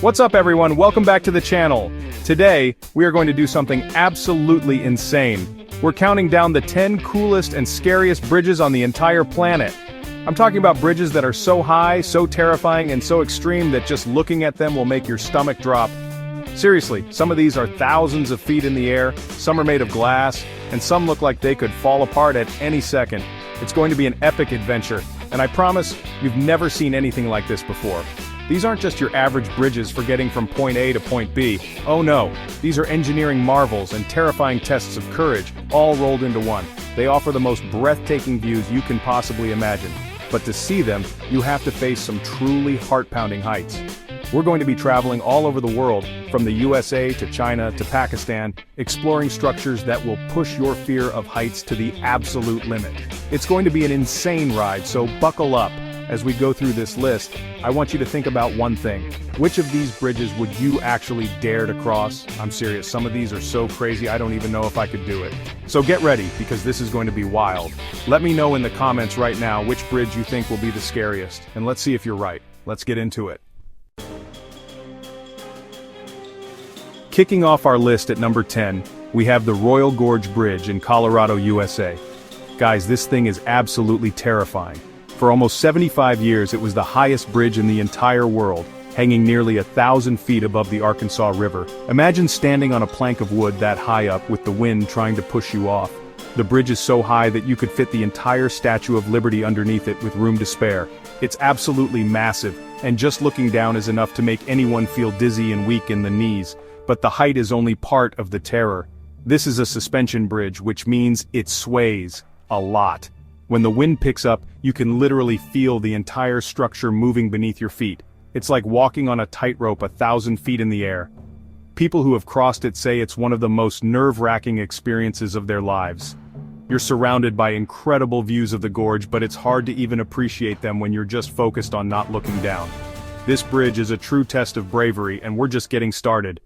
What's up everyone, welcome back to the channel. Today, we are going to do something absolutely insane. We're counting down the 10 coolest and scariest bridges on the entire planet. I'm talking about bridges that are so high, so terrifying, and so extreme that just looking at them will make your stomach drop. Seriously, some of these are thousands of feet in the air, some are made of glass, and some look like they could fall apart at any second. It's going to be an epic adventure, and I promise, you've never seen anything like this before. These aren't just your average bridges for getting from point A to point B. Oh no, these are engineering marvels and terrifying tests of courage, all rolled into one. They offer the most breathtaking views you can possibly imagine. But to see them, you have to face some truly heart-pounding heights. We're going to be traveling all over the world, from the USA to China to Pakistan, exploring structures that will push your fear of heights to the absolute limit. It's going to be an insane ride, so buckle up. As we go through this list, I want you to think about one thing. Which of these bridges would you actually dare to cross? I'm serious, some of these are so crazy I don't even know if I could do it. So get ready, because this is going to be wild. Let me know in the comments right now which bridge you think will be the scariest, and let's see if you're right. Let's get into it. Kicking off our list at number 10, we have the Royal Gorge Bridge in Colorado, USA. Guys, this thing is absolutely terrifying. For almost 75 years it was the highest bridge in the entire world, hanging nearly 1,000 feet above the Arkansas River. Imagine standing on a plank of wood that high up with the wind trying to push you off. The bridge is so high that you could fit the entire Statue of Liberty underneath it with room to spare. It's absolutely massive, and just looking down is enough to make anyone feel dizzy and weak in the knees. But the height is only part of the terror. This is a suspension bridge, which means it sways a lot. When the wind picks up, you can literally feel the entire structure moving beneath your feet. It's like walking on a tightrope 1,000 feet in the air. People who have crossed it say it's one of the most nerve-wracking experiences of their lives. You're surrounded by incredible views of the gorge, but it's hard to even appreciate them when you're just focused on not looking down. This bridge is a true test of bravery, and we're just getting started.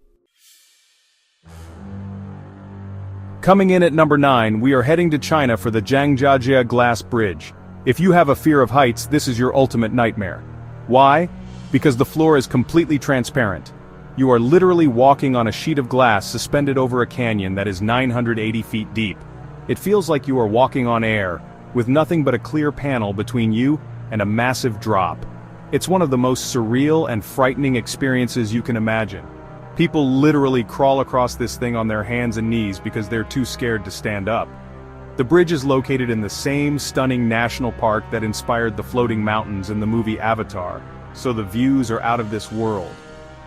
Coming in at number 9, we are heading to China for the Jangja Glass Bridge. If you have a fear of heights, this is your ultimate nightmare. Why? Because the floor is completely transparent. You are literally walking on a sheet of glass suspended over a canyon that is 980 feet deep. It feels like you are walking on air, with nothing but a clear panel between you and a massive drop. It's one of the most surreal and frightening experiences you can imagine. People literally crawl across this thing on their hands and knees because they're too scared to stand up. The bridge is located in the same stunning national park that inspired the floating mountains in the movie Avatar, so the views are out of this world.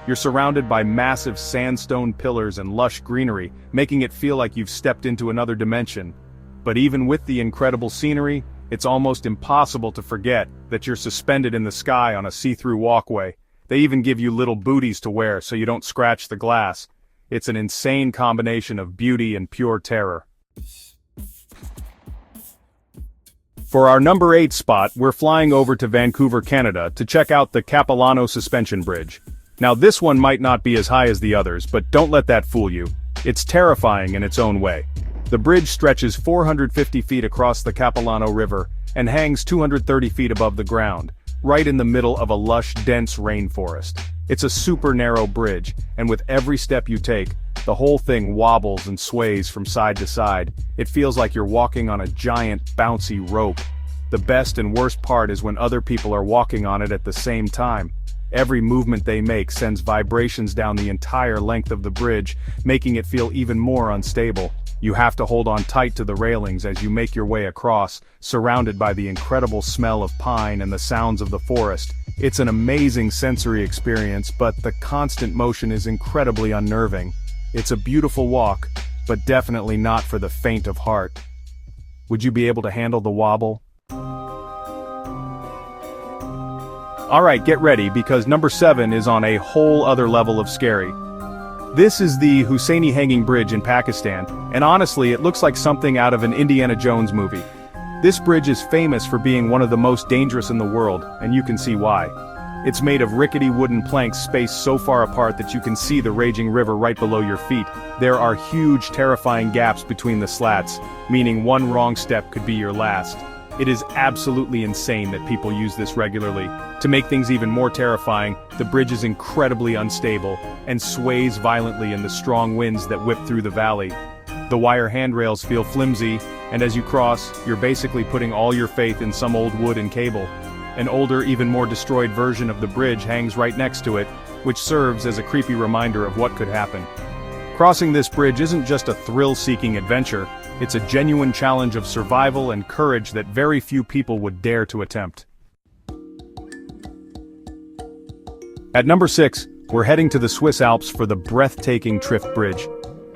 You're surrounded by massive sandstone pillars and lush greenery, making it feel like you've stepped into another dimension. But even with the incredible scenery, it's almost impossible to forget that you're suspended in the sky on a see-through walkway. They even give you little booties to wear so you don't scratch the glass. It's an insane combination of beauty and pure terror. For our number 8 spot, we're flying over to Vancouver, Canada to check out the Capalano Suspension Bridge. Now this one might not be as high as the others, but don't let that fool you. It's terrifying in its own way. The bridge stretches 450 feet across the Capalano River and hangs 230 feet above the ground, right in the middle of a lush, dense rainforest. It's a super narrow bridge, and with every step you take, the whole thing wobbles and sways from side to side. It feels like you're walking on a giant, bouncy rope. The best and worst part is when other people are walking on it at the same time. Every movement they make sends vibrations down the entire length of the bridge, making it feel even more unstable. You have to hold on tight to the railings as you make your way across, surrounded by the incredible smell of pine and the sounds of the forest. It's an amazing sensory experience, but the constant motion is incredibly unnerving. It's a beautiful walk, but definitely not for the faint of heart. Would you be able to handle the wobble? Alright, get ready, because number 7 is on a whole other level of scary. This is the Husini Hanging Bridge in Pakistan, and honestly it looks like something out of an Indiana Jones movie. This bridge is famous for being one of the most dangerous in the world, and you can see why. It's made of rickety wooden planks spaced so far apart that you can see the raging river right below your feet. There are huge, terrifying gaps between the slats, meaning one wrong step could be your last. It is absolutely insane that people use this regularly. To make things even more terrifying, the bridge is incredibly unstable and sways violently in the strong winds that whip through the valley. The wire handrails feel flimsy, and as you cross, you're basically putting all your faith in some old wood and cable. An older, even more destroyed version of the bridge hangs right next to it, which serves as a creepy reminder of what could happen. Crossing this bridge isn't just a thrill-seeking adventure, it's a genuine challenge of survival and courage that very few people would dare to attempt. At number 6, we're heading to the Swiss Alps for the breathtaking Trift Bridge.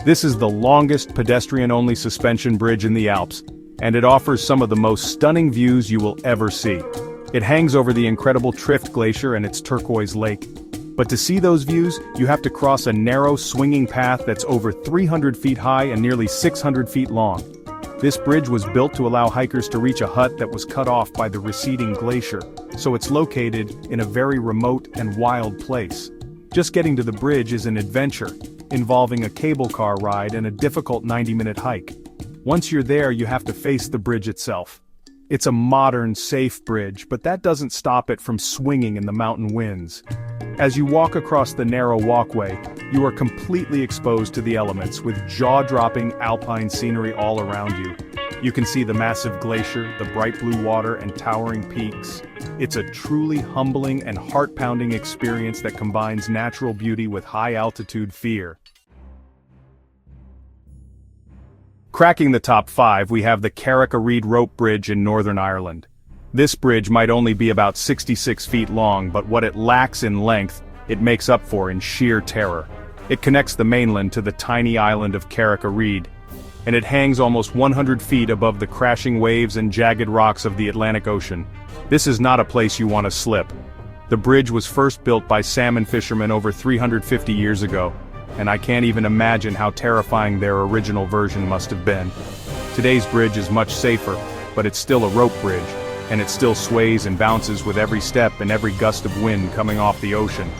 This is the longest pedestrian-only suspension bridge in the Alps, and it offers some of the most stunning views you will ever see. It hangs over the incredible Trift Glacier and its turquoise lake. But to see those views, you have to cross a narrow, swinging path that's over 300 feet high and nearly 600 feet long. This bridge was built to allow hikers to reach a hut that was cut off by the receding glacier, so it's located in a very remote and wild place. Just getting to the bridge is an adventure, involving a cable car ride and a difficult 90-minute hike. Once you're there, you have to face the bridge itself. It's a modern, safe bridge, but that doesn't stop it from swinging in the mountain winds. As you walk across the narrow walkway, you are completely exposed to the elements with jaw-dropping alpine scenery all around you. You can see the massive glacier, the bright blue water, and towering peaks. It's a truly humbling and heart-pounding experience that combines natural beauty with high-altitude fear. Cracking the top 5, we have the Carrick-a-Reed Rope Bridge in Northern Ireland. This bridge might only be about 66 feet long, but what it lacks in length, it makes up for in sheer terror. It connects the mainland to the tiny island of Carrick-a-Reed, and it hangs almost 100 feet above the crashing waves and jagged rocks of the Atlantic Ocean. This is not a place you want to slip. The bridge was first built by salmon fishermen over 350 years ago, and I can't even imagine how terrifying their original version must have been. Today's bridge is much safer, but it's still a rope bridge, and it still sways and bounces with every step and every gust of wind coming off the ocean.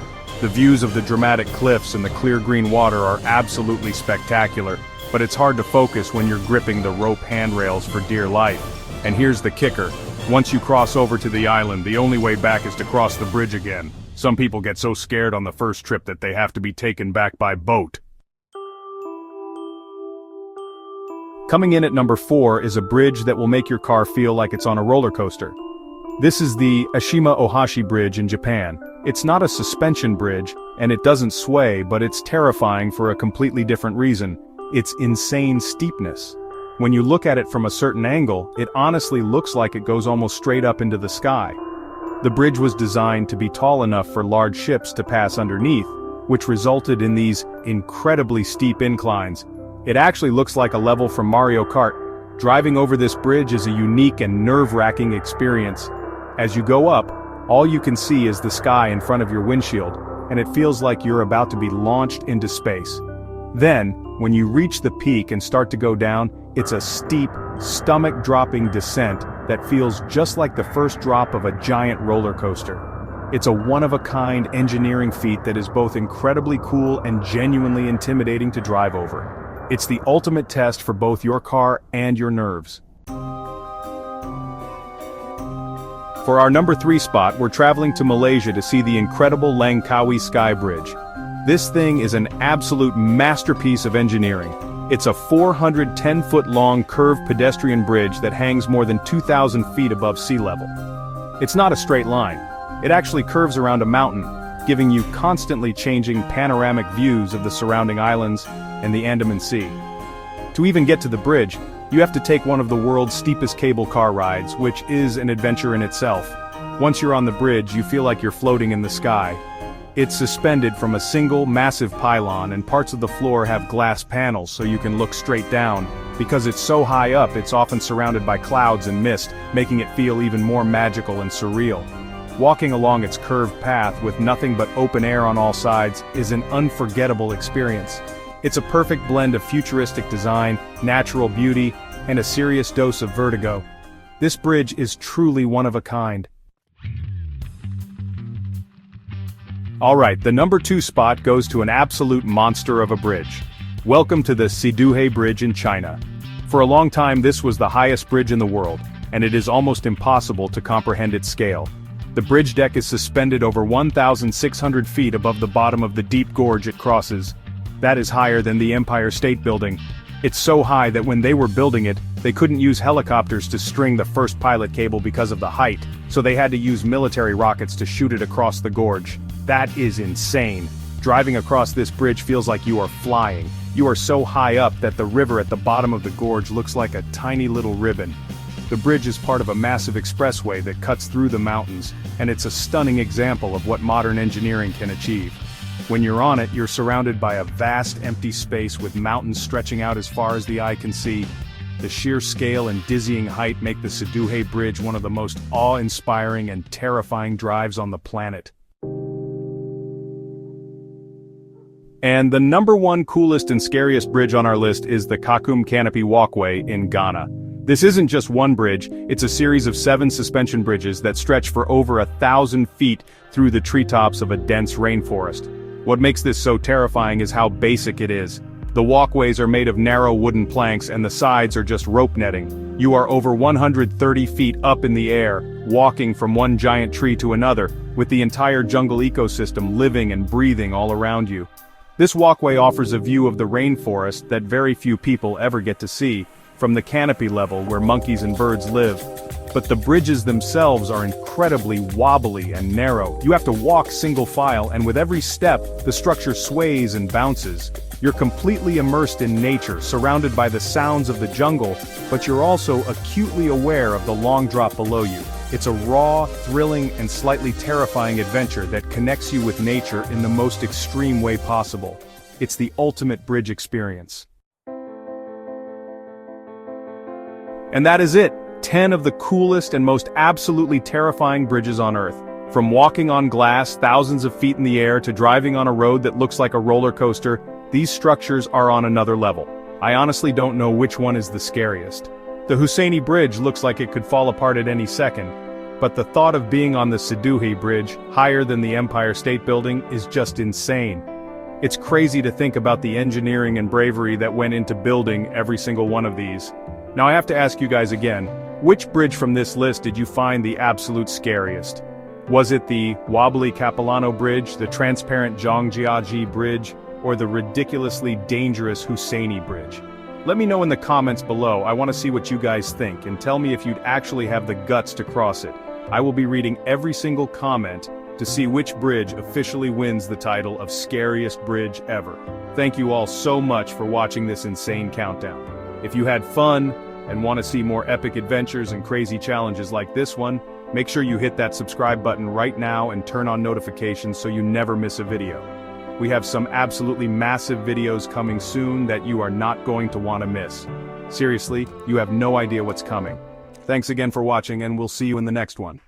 The views of the dramatic cliffs and the clear green water are absolutely spectacular, but it's hard to focus when you're gripping the rope handrails for dear life. And here's the kicker. Once you cross over to the island, the only way back is to cross the bridge again. Some people get so scared on the first trip that they have to be taken back by boat. Coming in at number 4 is a bridge that will make your car feel like it's on a roller coaster. This is the Ashima Ohashi Bridge in Japan. It's not a suspension bridge, and it doesn't sway, but it's terrifying for a completely different reason. Its insane steepness. When you look at it from a certain angle, it honestly looks like it goes almost straight up into the sky. The bridge was designed to be tall enough for large ships to pass underneath, which resulted in these incredibly steep inclines. It actually looks like a level from Mario Kart. Driving over this bridge is a unique and nerve-wracking experience. As you go up, all you can see is the sky in front of your windshield, and it feels like you're about to be launched into space. Then, when you reach the peak and start to go down, it's a steep, stomach-dropping descent that feels just like the first drop of a giant roller coaster. It's a one-of-a-kind engineering feat that is both incredibly cool and genuinely intimidating to drive over. It's the ultimate test for both your car and your nerves. For our number 3 spot, we're traveling to Malaysia to see the incredible Lancawi Sky Bridge. This thing is an absolute masterpiece of engineering. It's a 410-foot-long curved pedestrian bridge that hangs more than 2,000 feet above sea level. It's not a straight line. It actually curves around a mountain, giving you constantly changing panoramic views of the surrounding islands and the Andaman Sea. To even get to the bridge, you have to take one of the world's steepest cable car rides, which is an adventure in itself. Once you're on the bridge, you feel like you're floating in the sky. It's suspended from a single, massive pylon, and parts of the floor have glass panels so you can look straight down. Because it's so high up, it's often surrounded by clouds and mist, making it feel even more magical and surreal. Walking along its curved path with nothing but open air on all sides is an unforgettable experience. It's a perfect blend of futuristic design, natural beauty, and a serious dose of vertigo. This bridge is truly one of a kind. Alright, the number 2 spot goes to an absolute monster of a bridge. Welcome to the Siduhi Bridge in China. For a long time, this was the highest bridge in the world. and it is almost impossible to comprehend its scale. The bridge deck is suspended over 1,600 feet above the bottom of the deep gorge it crosses. That is higher than the Empire State Building. It's so high that when they were building it, they couldn't use helicopters to string the first pilot cable because of the height, so they had to use military rockets to shoot it across the gorge. That is insane. Driving across this bridge feels like you are flying. You are so high up that the river at the bottom of the gorge looks like a tiny little ribbon. The bridge is part of a massive expressway that cuts through the mountains, and it's a stunning example of what modern engineering can achieve. When you're on it, you're surrounded by a vast empty space with mountains stretching out as far as the eye can see. The sheer scale and dizzying height make the Siduhi Bridge one of the most awe-inspiring and terrifying drives on the planet. And the number one coolest and scariest bridge on our list is the Canopy Walkway in Ghana. This isn't just one bridge, it's a series of 7 suspension bridges that stretch for over 1,000 feet through the treetops of a dense rainforest. What makes this so terrifying is how basic it is. The walkways are made of narrow wooden planks and the sides are just rope netting. You are over 130 feet up in the air, walking from one giant tree to another, with the entire jungle ecosystem living and breathing all around you. This walkway offers a view of the rainforest that very few people ever get to see, from the canopy level where monkeys and birds live. But the bridges themselves are incredibly wobbly and narrow. You have to walk single file, and with every step, the structure sways and bounces. You're completely immersed in nature, surrounded by the sounds of the jungle, but you're also acutely aware of the long drop below you. It's a raw, thrilling, and slightly terrifying adventure that connects you with nature in the most extreme way possible. It's the ultimate bridge experience. And that is it. 10 of the coolest and most absolutely terrifying bridges on Earth. From walking on glass thousands of feet in the air to driving on a road that looks like a roller coaster, these structures are on another level. I honestly don't know which one is the scariest. The Husini Bridge looks like it could fall apart at any second, but the thought of being on the Siduhi Bridge, higher than the Empire State Building, is just insane. It's crazy to think about the engineering and bravery that went into building every single one of these. Now I have to ask you guys again, which bridge from this list did you find the absolute scariest? Was it the wobbly Capalano Bridge, the transparent Jangja Bridge, or the ridiculously dangerous Husini Bridge? Let me know in the comments below. I want to see what you guys think, and tell me if you'd actually have the guts to cross it. I will be reading every single comment to see which bridge officially wins the title of scariest bridge ever. Thank you all so much for watching this insane countdown. If you had fun and want to see more epic adventures and crazy challenges like this one, make sure you hit that subscribe button right now and turn on notifications so you never miss a video. We have some absolutely massive videos coming soon that you are not going to want to miss. Seriously, you have no idea what's coming. Thanks again for watching, and we'll see you in the next one.